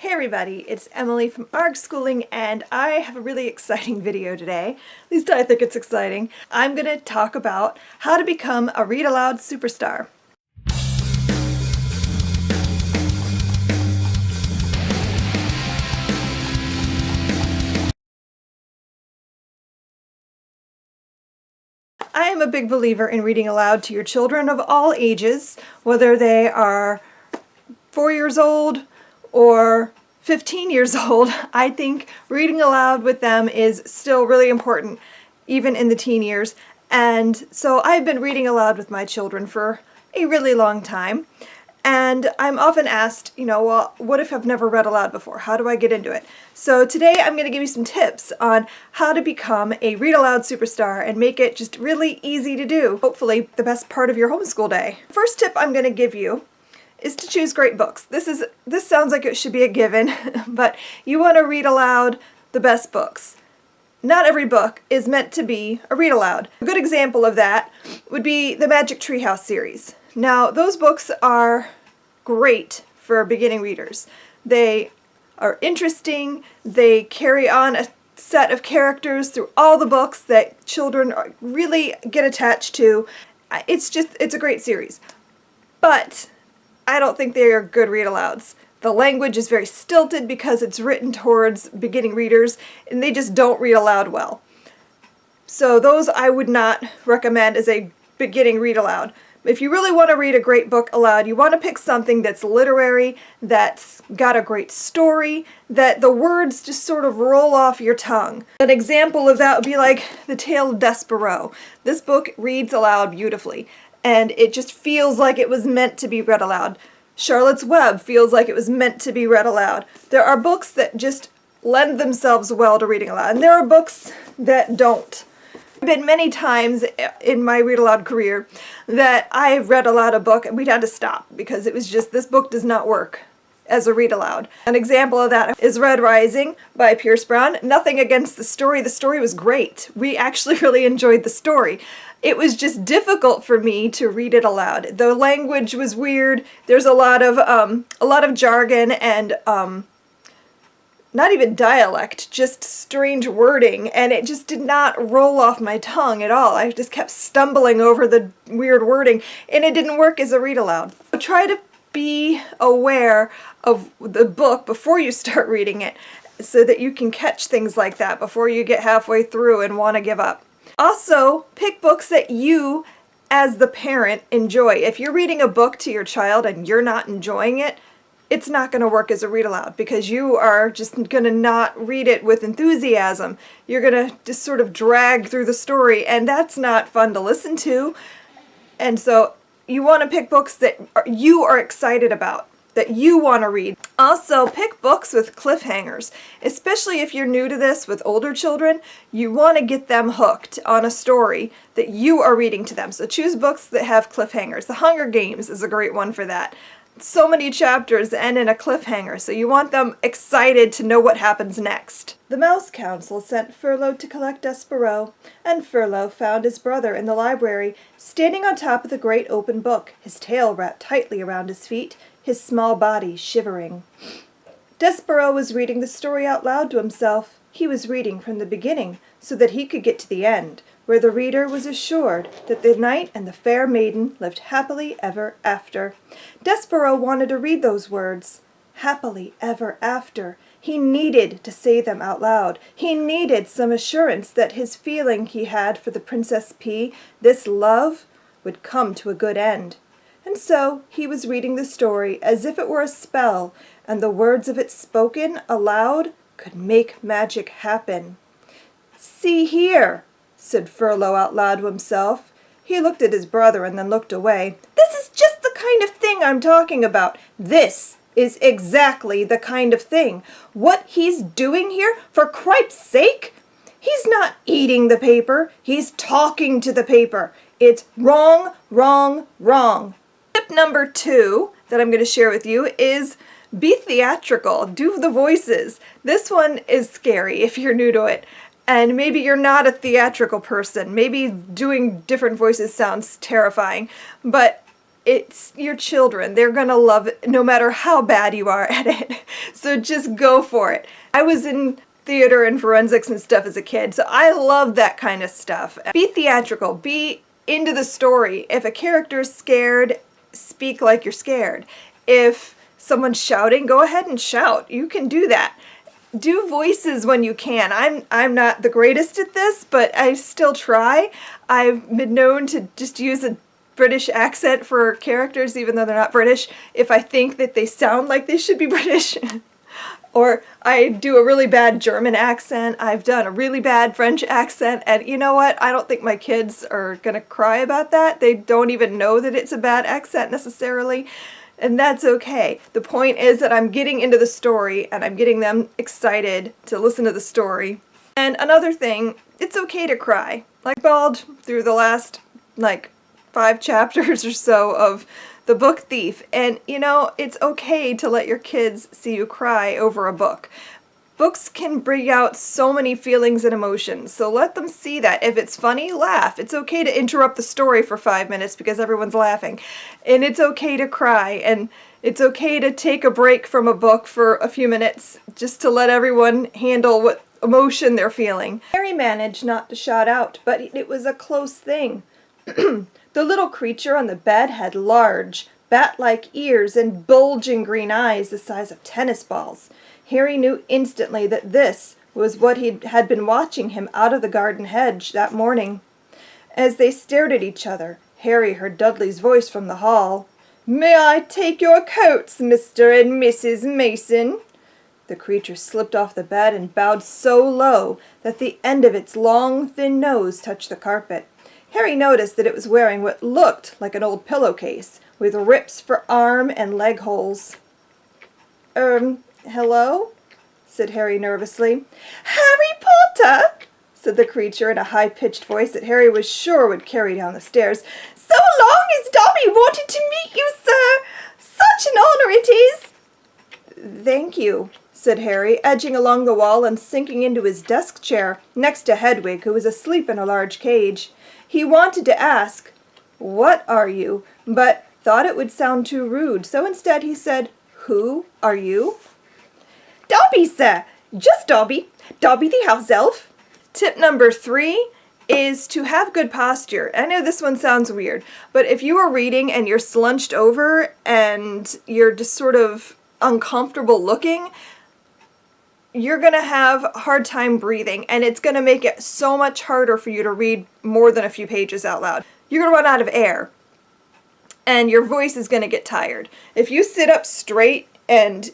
Hey everybody, it's Emily from ARG Schooling, and I have a really exciting video today. At least I think it's exciting. I'm going to talk about how to become a Read Aloud superstar. I am a big believer in reading aloud to your children of all ages, whether they are 4 years old or 15 years old. I think reading aloud with them is still really important, even in the teen years. And so I've been reading aloud with my children for a really long time. And I'm often asked, well, what if I've never read aloud before? How do I get into it? So today I'm going to give you some tips on how to become a read aloud superstar and make it just really easy to do. Hopefully the best part of your homeschool day. First tip I'm going to give you is to choose great books. This sounds like it should be a given, but you want to read aloud the best books. Not every book is meant to be a read aloud. A good example of that would be the Magic Treehouse series. Now, those books are great for beginning readers. They are interesting, they carry on a set of characters through all the books that children really get attached to. It's a great series. But I don't think they are good read-alouds. The language is very stilted because it's written towards beginning readers, and they just don't read aloud well. So those I would not recommend as a beginning read-aloud. If you really want to read a great book aloud, you want to pick something that's literary, that's got a great story, that the words just sort of roll off your tongue. An example of that would be like The Tale of Despereaux. This book reads aloud beautifully, and it just feels like it was meant to be read aloud. Charlotte's Web feels like it was meant to be read aloud. There are books that just lend themselves well to reading aloud, and there are books that don't. There have been many times in my read aloud career that I read aloud a book and we'd had to stop because it was just, this book does not work as a read aloud. An example of that is Red Rising by Pierce Brown. Nothing against the story. The story was great. We actually really enjoyed the story. It was just difficult for me to read it aloud. The language was weird. There's a lot of jargon and not even dialect, just strange wording, and it just did not roll off my tongue at all. I just kept stumbling over the weird wording, and it didn't work as a read aloud. So try to be aware of the book before you start reading it so that you can catch things like that before you get halfway through and want to give up. Also, pick books that you, as the parent, enjoy. If you're reading a book to your child and you're not enjoying it, it's not going to work as a read aloud because you are just going to not read it with enthusiasm. You're going to just sort of drag through the story, and that's not fun to listen to. And so you want to pick books that you are excited about, that you want to read. Also, pick books with cliffhangers. Especially if you're new to this with older children, you want to get them hooked on a story that you are reading to them. So choose books that have cliffhangers. The Hunger Games is a great one for that. So many chapters end in a cliffhanger, so you want them excited to know what happens next. The Mouse Council sent Furlough to collect Despereaux, and Furlough found his brother in the library, standing on top of the great open book, his tail wrapped tightly around his feet, his small body shivering. Despereaux was reading the story out loud to himself. He was reading from the beginning, so that he could get to the end, where the reader was assured that the knight and the fair maiden lived happily ever after. Despereaux wanted to read those words, happily ever after. He needed to say them out loud. He needed some assurance that his feeling he had for the Princess P, this love, would come to a good end. And so he was reading the story as if it were a spell, and the words of it spoken aloud could make magic happen. "See here," said Furlough out loud to himself. He looked at his brother and then looked away. "This is just the kind of thing I'm talking about. This is exactly the kind of thing. What he's doing here, for cripe's sake? He's not eating the paper. He's talking to the paper. It's wrong, wrong, wrong." Tip number 2 that I'm going to share with you is be theatrical. Do the voices. This one is scary if you're new to it. And maybe you're not a theatrical person. Maybe doing different voices sounds terrifying. But It's your children. They're gonna love it no matter how bad you are at it. So just go for it. I was in theater and forensics and stuff as a kid, so I love that kind of stuff. Be theatrical. Be into the story. If a character's scared, speak like you're scared. If someone's shouting, go ahead and shout. You can do that. Do voices when you can. I'm not the greatest at this, but I still try. I've been known to just use a British accent for characters even though they're not British if I think that they sound like they should be British. Or I do a really bad German accent. I've done a really bad French accent, and you know what? I don't think my kids are gonna cry about that. They don't even know that it's a bad accent necessarily, and that's okay. The point is that I'm getting into the story and I'm getting them excited to listen to the story. And another thing, it's okay to cry. Like bawled through the last 5 chapters or so of The Book Thief, and you know, it's okay to let your kids see you cry over a book. Books can bring out so many feelings and emotions, so let them see that. If it's funny, laugh. It's okay to interrupt the story for 5 minutes because everyone's laughing. And it's okay to cry, and it's okay to take a break from a book for a few minutes just to let everyone handle what emotion they're feeling. Harry managed not to shout out, but it was a close thing. The little creature on the bed had large, bat-like ears and bulging green eyes the size of tennis balls. Harry knew instantly that this was what he had been watching him out of the garden hedge that morning. As they stared at each other, Harry heard Dudley's voice from the hall. "May I take your coats, Mr. and Mrs. Mason?" The creature slipped off the bed and bowed so low that the end of its long, thin nose touched the carpet. Harry noticed that it was wearing what looked like an old pillowcase, with rips for arm and leg holes. Hello?" said Harry nervously. "Harry Potter!" said the creature in a high-pitched voice that Harry was sure would carry down the stairs. "So long as Dobby wanted to meet you, sir! Such an honor it is!" "Thank you," said Harry, edging along the wall and sinking into his desk chair next to Hedwig, who was asleep in a large cage. He wanted to ask, "What are you?" but thought it would sound too rude, so instead he said, "Who are you?" "Dobby, sir. Just Dobby. Dobby the house elf." Tip number 3 is to have good posture. I know this one sounds weird, but if you are reading and you're slunched over and you're just sort of uncomfortable looking, you're going to have a hard time breathing, and it's going to make it so much harder for you to read more than a few pages out loud. You're going to run out of air, and your voice is going to get tired. If you sit up straight, and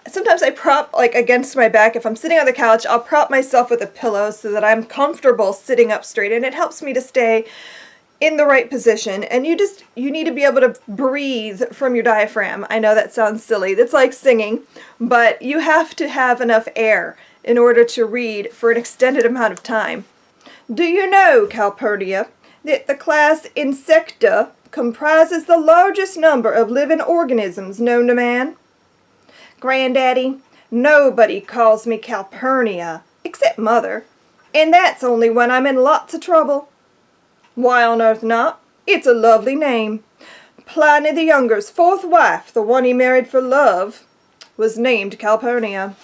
sometimes I prop against my back. If I'm sitting on the couch, I'll prop myself with a pillow so that I'm comfortable sitting up straight, and it helps me to stay in the right position. And you need to be able to breathe from your diaphragm. I know that sounds silly. That's like singing, but you have to have enough air in order to read for an extended amount of time. "Do you know, Calpurnia, that the class Insecta comprises the largest number of living organisms known to man?" "Granddaddy, nobody calls me Calpurnia, except Mother, and that's only when I'm in lots of trouble." "Why on earth not? It's a lovely name. Pliny the Younger's 4th wife, the one he married for love, was named Calpurnia,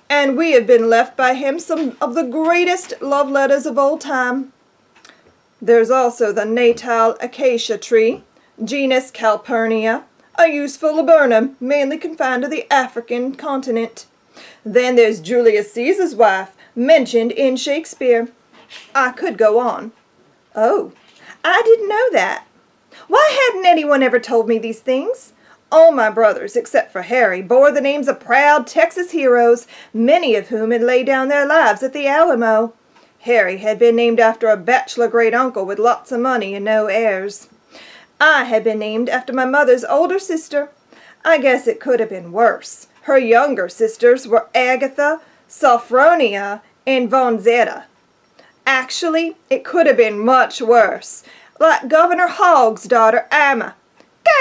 and we have been left by him some of the greatest love letters of all time. There's also the natal acacia tree, genus Calpurnia, a useful laburnum mainly confined to the African continent. Then there's Julius Caesar's wife, mentioned in Shakespeare. I could go on." "Oh, I didn't know that. Why hadn't anyone ever told me these things? All my brothers, except for Harry, bore the names of proud Texas heroes, many of whom had laid down their lives at the Alamo. Harry had been named after a bachelor great-uncle with lots of money and no heirs. I had been named after my mother's older sister. I guess it could have been worse. Her younger sisters were Agatha, Sophronia, and Vonzetta. Actually, it could have been much worse, like Governor Hogg's daughter, Irma.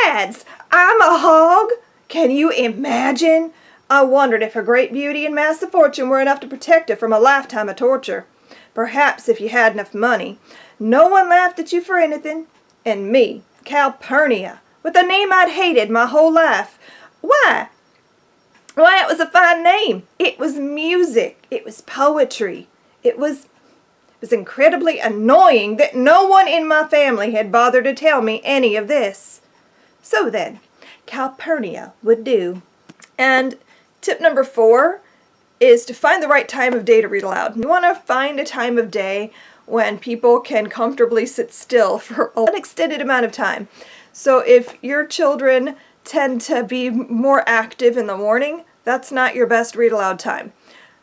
Gads, Irma Hogg! Can you imagine? I wondered if her great beauty and massive fortune were enough to protect her from a lifetime of torture. Perhaps if you had enough money. No one laughed at you for anything. And me, Calpurnia, with a name I'd hated my whole life. Why? Why, it was a fine name. It was music. It was poetry. It was incredibly annoying that no one in my family had bothered to tell me any of this. So then, Calpurnia would do. And tip number 4 is to find the right time of day to read aloud. You want to find a time of day when people can comfortably sit still for an extended amount of time. So if your children tend to be more active in the morning, that's not your best read aloud time.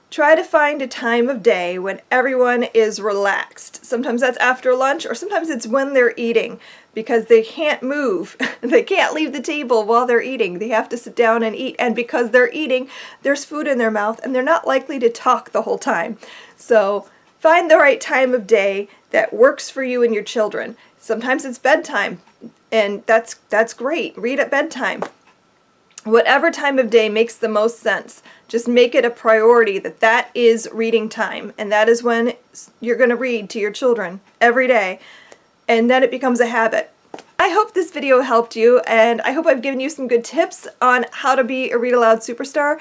Try to find a time of day when everyone is relaxed. Sometimes that's after lunch, or sometimes it's when they're eating, because they can't move. They can't leave the table while they're eating. They have to sit down and eat, and because they're eating, there's food in their mouth, and they're not likely to talk the whole time. So find the right time of day that works for you and your children. Sometimes it's bedtime, and that's great. Read at bedtime. Whatever time of day makes the most sense, just make it a priority that is reading time, and that is when you're going to read to your children every day, and then it becomes a habit. I hope this video helped you, and I hope I've given you some good tips on how to be a read aloud superstar.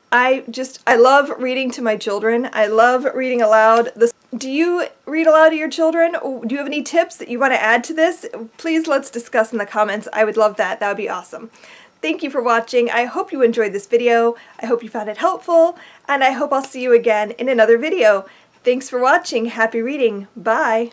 I love reading to my children. I love reading aloud. Do you read aloud to your children? Do you have any tips that you want to add to this? Please let's discuss in the comments. I would love that. That would be awesome. Thank you for watching. I hope you enjoyed this video. I hope you found it helpful, and I hope I'll see you again in another video. Thanks for watching. Happy reading. Bye.